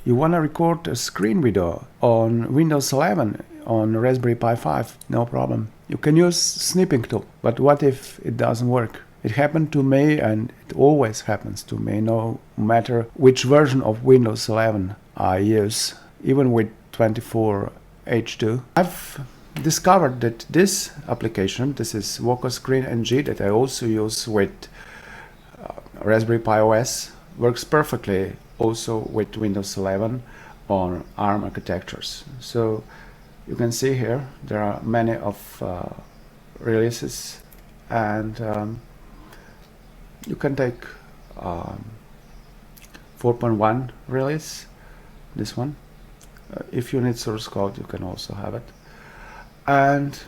you want to record a screen video on Windows 11 on Raspberry Pi 5, no problem. You can use Snipping tool, but what if it doesn't work? It happened to me, and it always happens to me, no matter which version of Windows 11 I use, even with 24H2. I've discovered that this application, this is VokoScreenNG, that I also use with Raspberry Pi OS, works perfectly also with Windows 11 on ARM architectures. So you can see here there are many of releases, and you can take 4.1 release, this one. If you need source code, you can also have it. And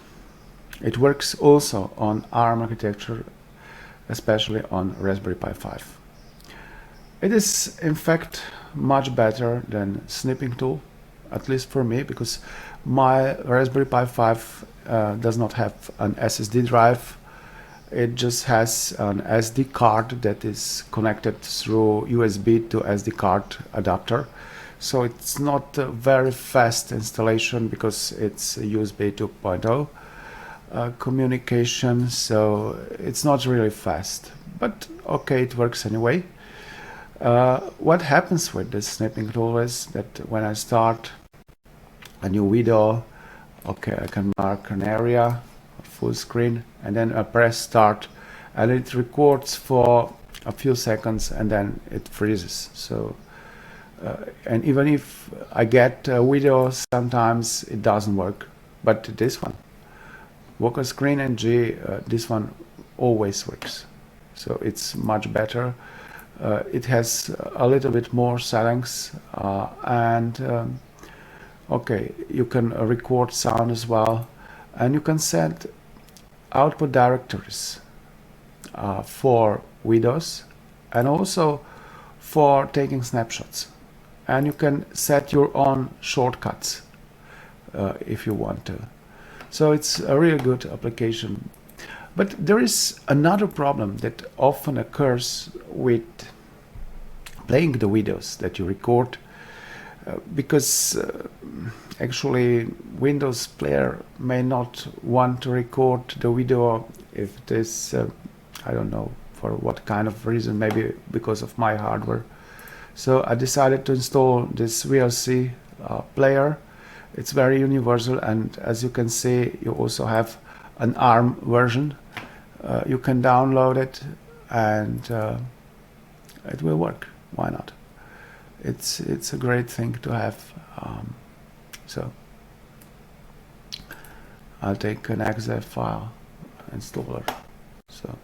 it works also on ARM architecture, especially on Raspberry Pi 5. It is in fact much better than Snipping tool, at least for me, because my Raspberry Pi 5 does not have an SSD drive. It just has an SD card that is connected through USB to SD card adapter. So it's not a very fast installation because it's a USB 2.0 communication, so it's not really fast. But okay, it works anyway. What happens with this snipping tool is that when I start a new video, okay, I can mark an area, full screen, and then I press start, and it records for a few seconds and then it freezes. So and even if I get a video, sometimes it doesn't work. But this one, VokoScreenNG, this one always works. So it's much better. It has a little bit more settings, and okay, you can record sound as well, and you can set output directories for videos and also for taking snapshots. And you can set your own shortcuts if you want to. So it's a really good application. But there is another problem that often occurs with playing the videos that you record, because actually Windows player may not want to record the video if it is, I don't know for what kind of reason, maybe because of my hardware. So I decided to install this VLC player. It's very universal, and as you can see, you also have an ARM version. You can download it, and it will work. Why not? It's a great thing to have. So I'll take an exe file installer. So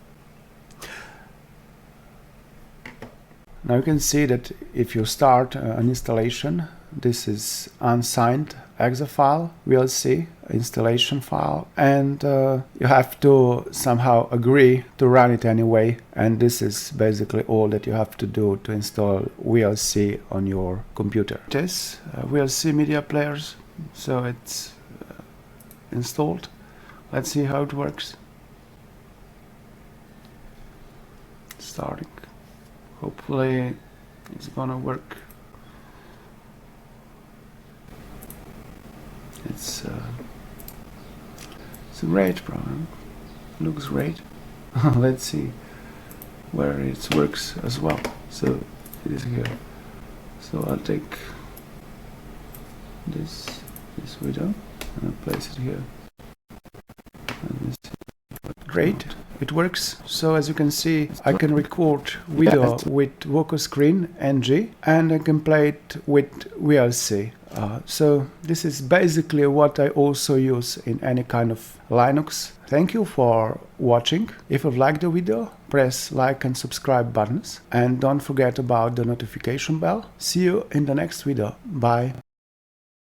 now you can see that if you start an installation, this is unsigned exe file, VLC installation file, and you have to somehow agree to run it anyway, and this is basically all that you have to do to install VLC on your computer. It is VLC media players, so it's installed. Let's see how it works. Starting. Hopefully it's gonna work. It's a great program. Looks great. Let's see where it works as well. So it is here. So I'll take this video and I'll place it here. And great. It works. So as you can see, I can record video with VokoScreenNG, and I can play it with VLC. So this is basically what I also use in any kind of Linux. Thank you for watching. If you've liked the video, press like and subscribe buttons, and don't forget about the notification bell. See you in the next video. Bye.